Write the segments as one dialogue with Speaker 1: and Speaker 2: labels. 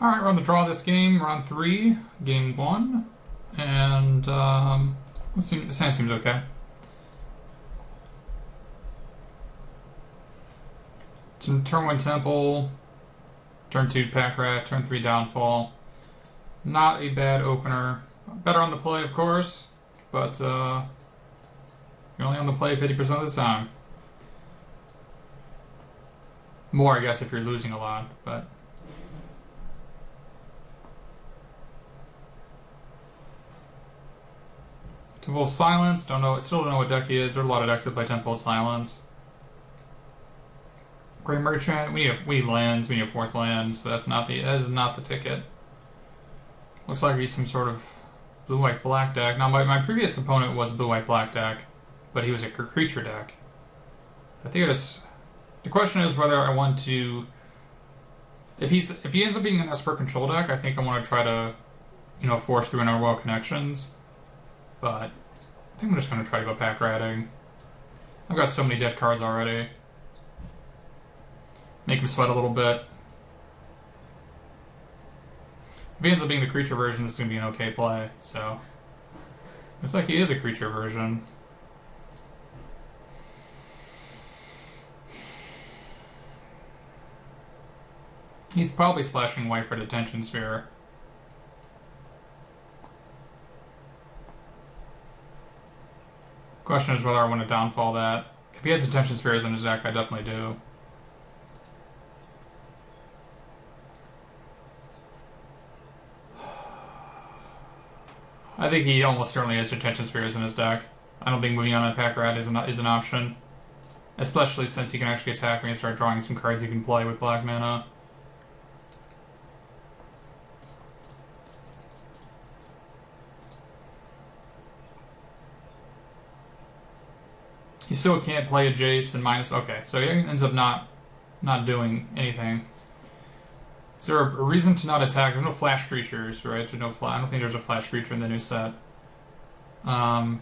Speaker 1: Alright, we're on the draw this game, round 3, game 1. And, this hand seems okay. Turn 1 Temple, turn 2 Pack Rat, turn 3 Downfall. Not a bad opener. Better on the play, of course, but you're only on the play 50% of the time. More, I guess, if you're losing a lot, but... Temple of Silence, still don't know what deck he is. There's a lot of decks that play Temple of Silence. Grey Merchant, we need lands, we need a 4th land, so that is not the ticket. Looks like he's some sort of blue-white-black deck. Now, my previous opponent was a blue-white-black deck, but he was a creature deck. I think the question is whether I want to... If he ends up being an Esper control deck, I think I want to try to, force through an Underworld Connections. But I think I'm just going to try to go pack ratting. I've got so many dead cards already. Make him sweat a little bit. If he ends up being the creature version, this is going to be an okay play, so... Looks like he is a creature version. He's probably splashing white for Detention Sphere. Question is whether I want to downfall that. If he has Detention Spheres in his deck, I definitely do. I think he almost certainly has Detention Spheres in his deck. I don't think moving on a Pack Rat is an option. Especially since he can actually attack me and start drawing some cards you can play with black mana. He still can't play a Jace and minus... Okay, so he ends up not doing anything. Is there a reason to not attack? There's no flash creatures, right? There's no I don't think there's a flash creature in the new set. I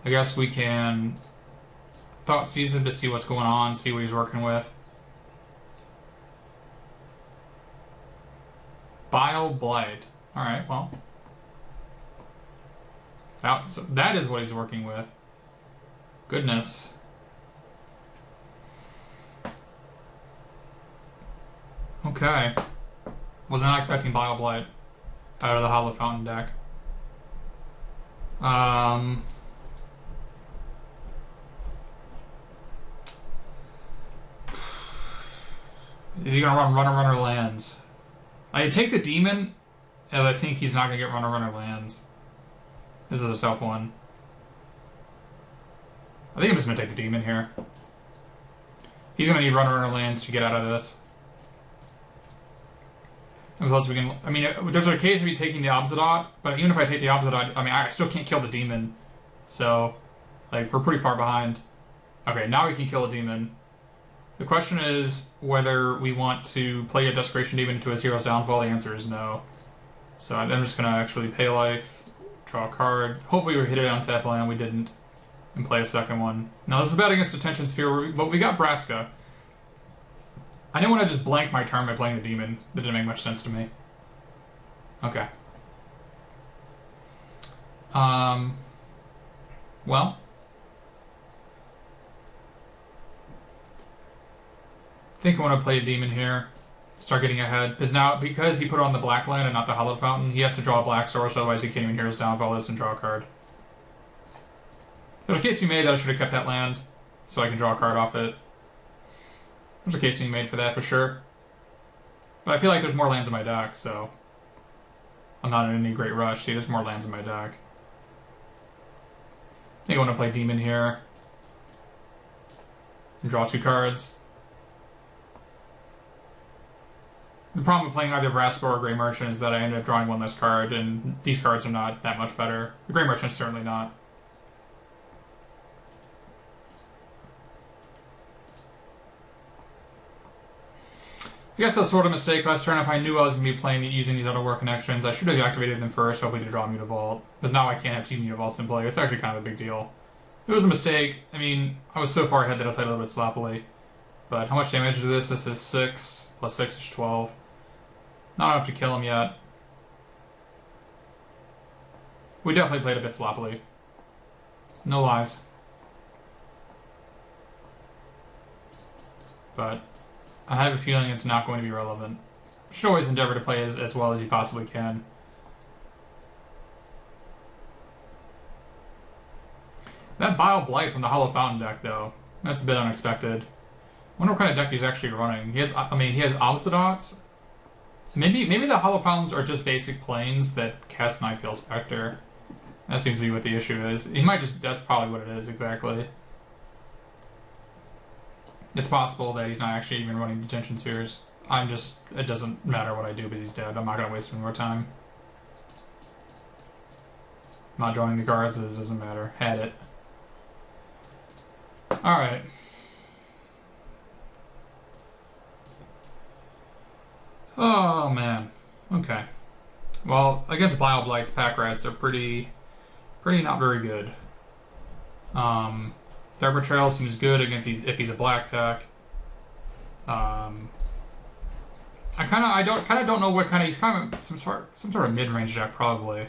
Speaker 1: guess we can Thought Seize him to see what's going on, see what he's working with. Bile Blight. Alright, well. So that is what he's working with. Goodness. Okay. Was not expecting Bile Blight out of the Hollow Fountain deck. Is he gonna run Runner lands? I take the Demon, and I think he's not gonna get Runner lands. This is a tough one. I think I'm just gonna take the Demon here. He's gonna need Runner lands to get out of this. Unless we can... I mean, there's a case of me taking the Obzidot, but even if I take the Obzidot, I mean, I still can't kill the Demon. So, like, we're pretty far behind. Okay, now we can kill a Demon. The question is whether we want to play a Desecration Demon into his Hero's Downfall. The answer is no. So I'm just going to actually pay life, draw a card. Hopefully we hit it on tap land. We didn't. And play a second one. Now this is bad against Detention Sphere, but we got Vraska. I didn't want to just blank my turn by playing the Demon. That didn't make much sense to me. Okay. Well. I think I want to play a Demon here. Start getting ahead. Because he put on the black land and not the Hollow Fountain, he has to draw a black source, otherwise he can't even Hero's Downfall this and draw a card. There's a case to be made that I should have kept that land, so I can draw a card off it. There's a case to be made for that, for sure. But I feel like there's more lands in my deck, so... I'm not in any great rush. See, there's more lands in my deck. I think I want to play Demon here. And draw 2 cards. The problem with playing either Vraska or Grey Merchant is that I ended up drawing one less card, and these cards are not that much better. The Grey Merchant's certainly not. I guess that's sort of a mistake last turn. If I knew I was going to be playing using these Underworld Connections, I should have activated them first, hopefully to draw Mutavault. Because now I can't have 2 Mutavaults in play. It's actually kind of a big deal. It was a mistake. I mean, I was so far ahead that I played a little bit sloppily. but how much damage is this? This is 6, plus 6 is 12. Not enough to kill him yet. We definitely played a bit sloppily. No lies. But I have a feeling it's not going to be relevant. You should always endeavor to play as well as you possibly can. That Bile Blight from the Hollow Fountain deck, though, that's a bit unexpected. I wonder what kind of deck he's actually running. He has Obsidots. Maybe the Hollow Fountains are just basic planes that cast Nightveil Spectre. That seems to be what the issue is. He might just, that's probably what it is, exactly. It's possible that he's not actually even running Detention Spheres. It doesn't matter what I do because he's dead. I'm not going to waste any more time. I'm not drawing the cards, it doesn't matter. Had it. Alright. Oh, man. Okay. Well, against Bile Blights, Pack Rats are pretty not very good. Dark Betrayal seems good against if he's a black tech. I kind of don't know what kind of, he's kind of some sort of mid-range deck probably.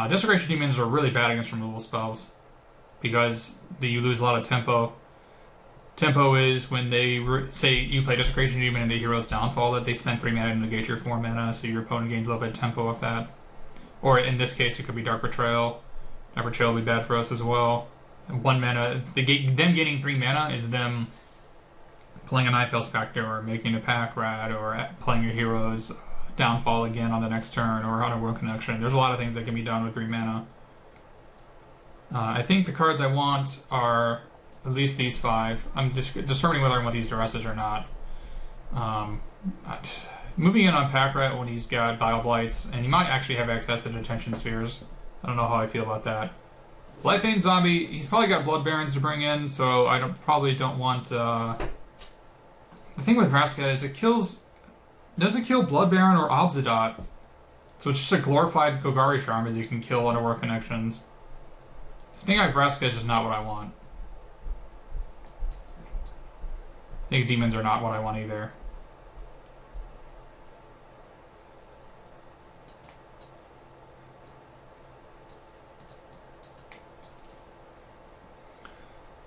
Speaker 1: Desecration Demons are really bad against removal spells because you lose a lot of tempo. Tempo is when they say you play Desecration Demon and the hero's downfall, that they spend 3 mana to negate your 4 mana, so your opponent gains a little bit of tempo off that. Or in this case, it could be Dark Betrayal. Dark Betrayal will be bad for us as well. And 1 mana, them getting 3 mana is them playing a Nightveil Spectre or making a Pack Rat or playing your hero's downfall again on the next turn or on a World Connection. There's a lot of things that can be done with 3 mana. I think the cards I want are at least these 5. I'm just determining whether I want these Duresses or not. Moving in on Pack Rat when he's got Bile Blights, and he might actually have access to Detention Spheres. I don't know how I feel about that. Blightbane Zombie, he's probably got Blood Barons to bring in, so I probably don't want... The thing with Vraska is it doesn't kill Blood Baron or Obsidot. So it's just a glorified Golgari Charm that you can kill on War Connections. I think Vraska is just not what I want. I think demons are not what I want either.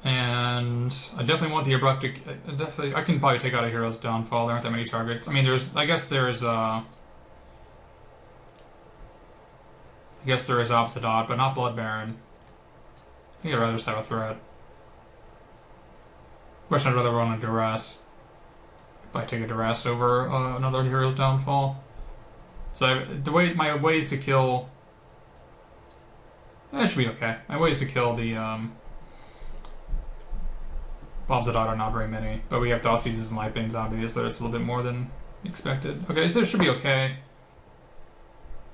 Speaker 1: And I definitely want the Abrupt. I can probably take out a Hero's Downfall. There aren't that many targets. I mean, I guess there is Obsidot, but not Blood Baron. I think I'd rather just have a threat. Question I'd rather run a Duress. If I take a Duress over another Hero's Downfall. So my ways to kill. That should be okay. My ways to kill the Obsidot are not very many, but we have Thoughtseizes and Lightbane Zombies, so it's a little bit more than expected. Okay, so it should be okay.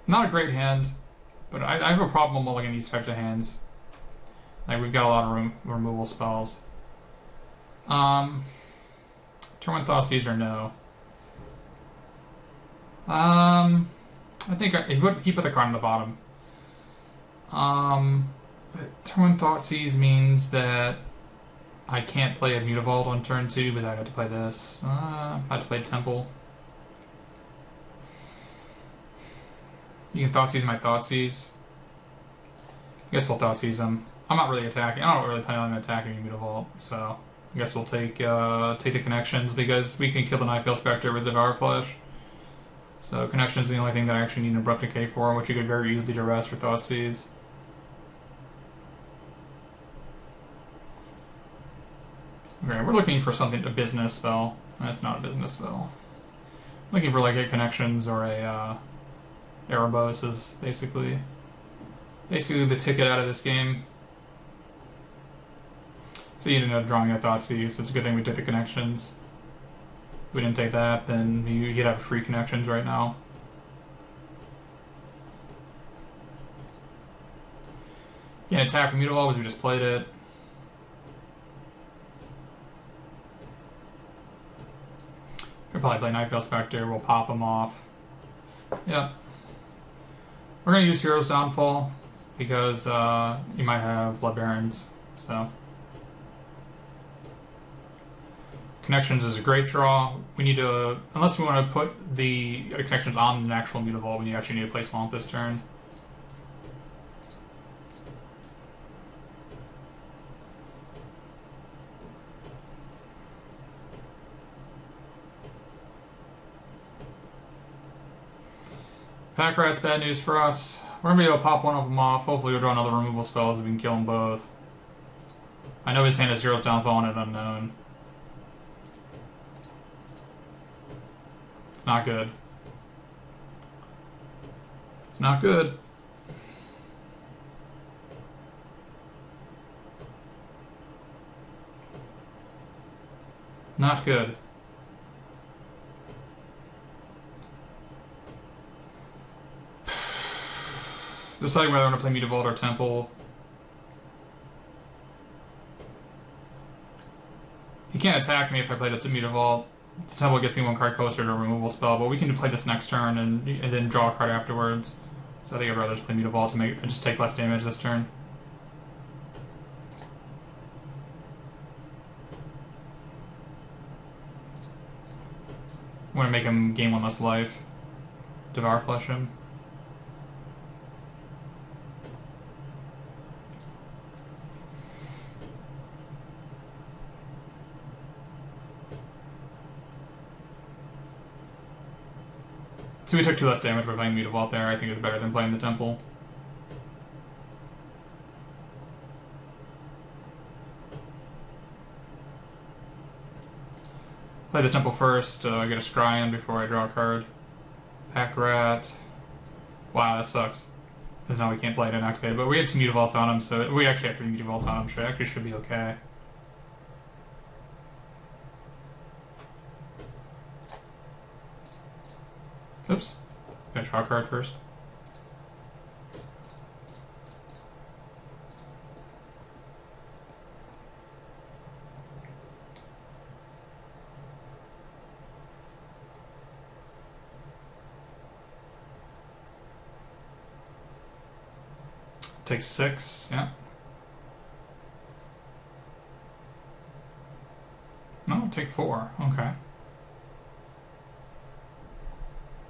Speaker 1: Not a great hand, but I have a problem mulliganing these types of hands. Like, we've got a lot of removal spells. Turn 1 Thoughtseizes, no. I think he put the card on the bottom. Turn 1 Thoughtseize means that I can't play a Mutavault on turn 2, but I have to play this. I have to play Temple. You can Thoughtseize my Thoughtseize. I guess we'll Thoughtseize them. I'm not really attacking. I don't really plan on attacking Mutavault, so I guess we'll take the Connections because we can kill the Nightveil Spectre with Devour Flesh. So Connections is the only thing that I actually need an Abrupt Decay for, which you could very easily Duress for Thoughtseize. Okay, we're looking for something, a business spell. That's not a business spell. Looking for like a Connections or a Erebos is basically the ticket out of this game. So you ended up drawing a Thoughtseize. It's a good thing we took the Connections. If we didn't take that, then you'd have free Connections right now. Can't attack Mutavault because we just played it. We'll probably play Nightveil Spectre, we'll pop them off. Yep. We're going to use Hero's Downfall, because you might have Blood Barons, so. Connections is a great draw. We need to, unless we want to put the connections on an actual Mutavault, we actually need to play Swamp this turn. Pack Rat's bad news for us. We're gonna be able to pop one of them off. Hopefully we'll draw another removal spell so we can kill them both. I know his hand has Zero's Downfall and an Unknown. It's not good. It's not good. Not good. Deciding whether I want to play Mutavault or Temple. He can't attack me if I play the Mutavault. The Temple gets me one card closer to a removal spell, but we can play this next turn and then draw a card afterwards. So I think I'd rather just play Mutavault to just take less damage this turn. I'm going to make him gain one less life. Devour Flesh him. So we took 2 less damage by playing Mutavault there. I think it's better than playing the Temple. Play the Temple first, get a Scry in before I draw a card. Pack Rat. Wow, that sucks. Because now we can't play it inactivated, but we have 2 Mutavaults on him, so we actually have 3 Mutavaults on him, so it actually should be okay. Oops. Gotta draw a card first. Take 6, yeah. No, take 4, okay.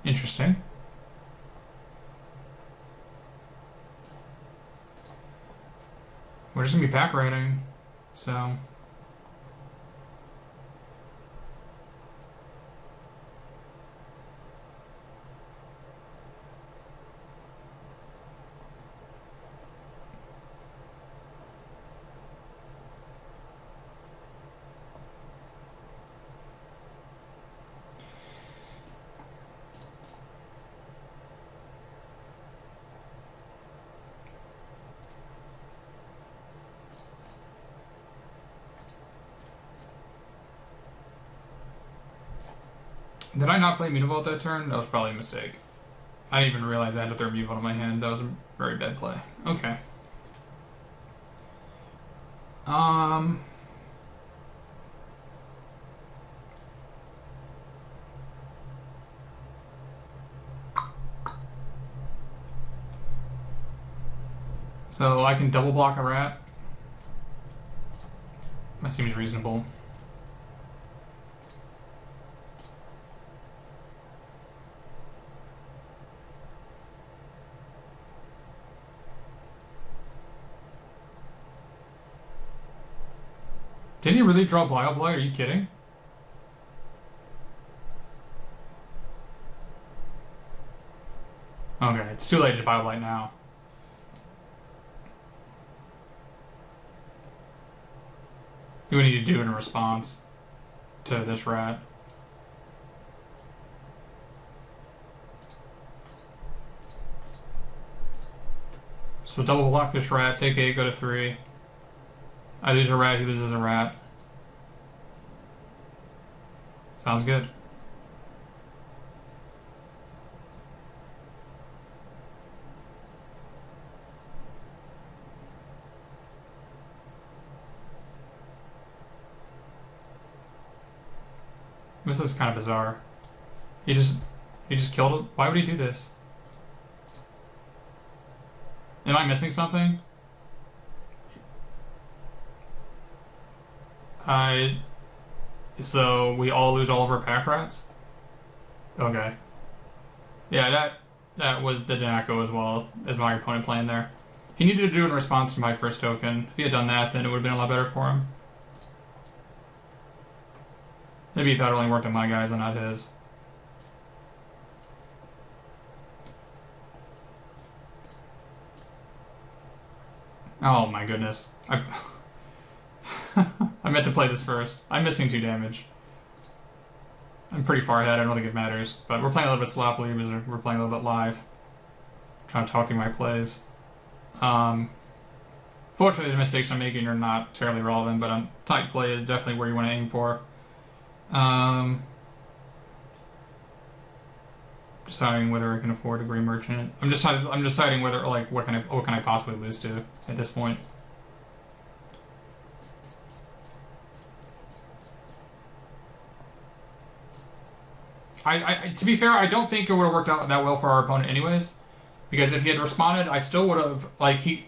Speaker 1: Interesting. We're just gonna be pack rating, so. Did I not play Mutavault that turn? That was probably a mistake. I didn't even realize I had to throw Mutavault in my hand. That was a very bad play. Okay. So I can double block a rat. That seems reasonable. Did he really draw Bile Blight? Are you kidding? Okay, it's too late to Bile Blight now. You would need to do it in response to this rat. So double block this rat, take 8, go to 3. I lose a rat, he loses a rat. Sounds good. This is kind of bizarre. He just killed it. Why would he do this? Am I missing something? So we all lose all of our pack rats? Okay. Yeah, that did not go as well as my opponent playing there. He needed to do it in response to my first token. If he had done that, then it would have been a lot better for him. Maybe he thought it only worked on my guys and not his. Oh my goodness. I meant to play this first. I'm missing 2 damage. I'm pretty far ahead, I don't think it matters. But we're playing a little bit sloppily because we're playing a little bit live. I'm trying to talk through my plays. Fortunately, the mistakes I'm making are not terribly relevant, but tight play is definitely where you want to aim for. Deciding whether I can afford a Grey Merchant. I'm deciding whether, like, what can I possibly lose to at this point. To be fair, I don't think it would have worked out that well for our opponent anyways. Because if he had responded, I still would have, like,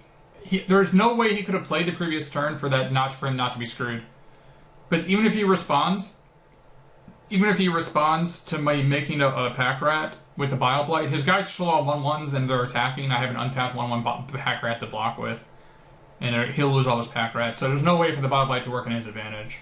Speaker 1: there's no way he could have played the previous turn for him not to be screwed. Because even if he responds to me making a pack rat with the Bile Blight, his guys still all 1/1s and they're attacking, and I have an untapped 1/1 pack rat to block with. And he'll lose all his pack rats. So there's no way for the Bile Blight to work in his advantage.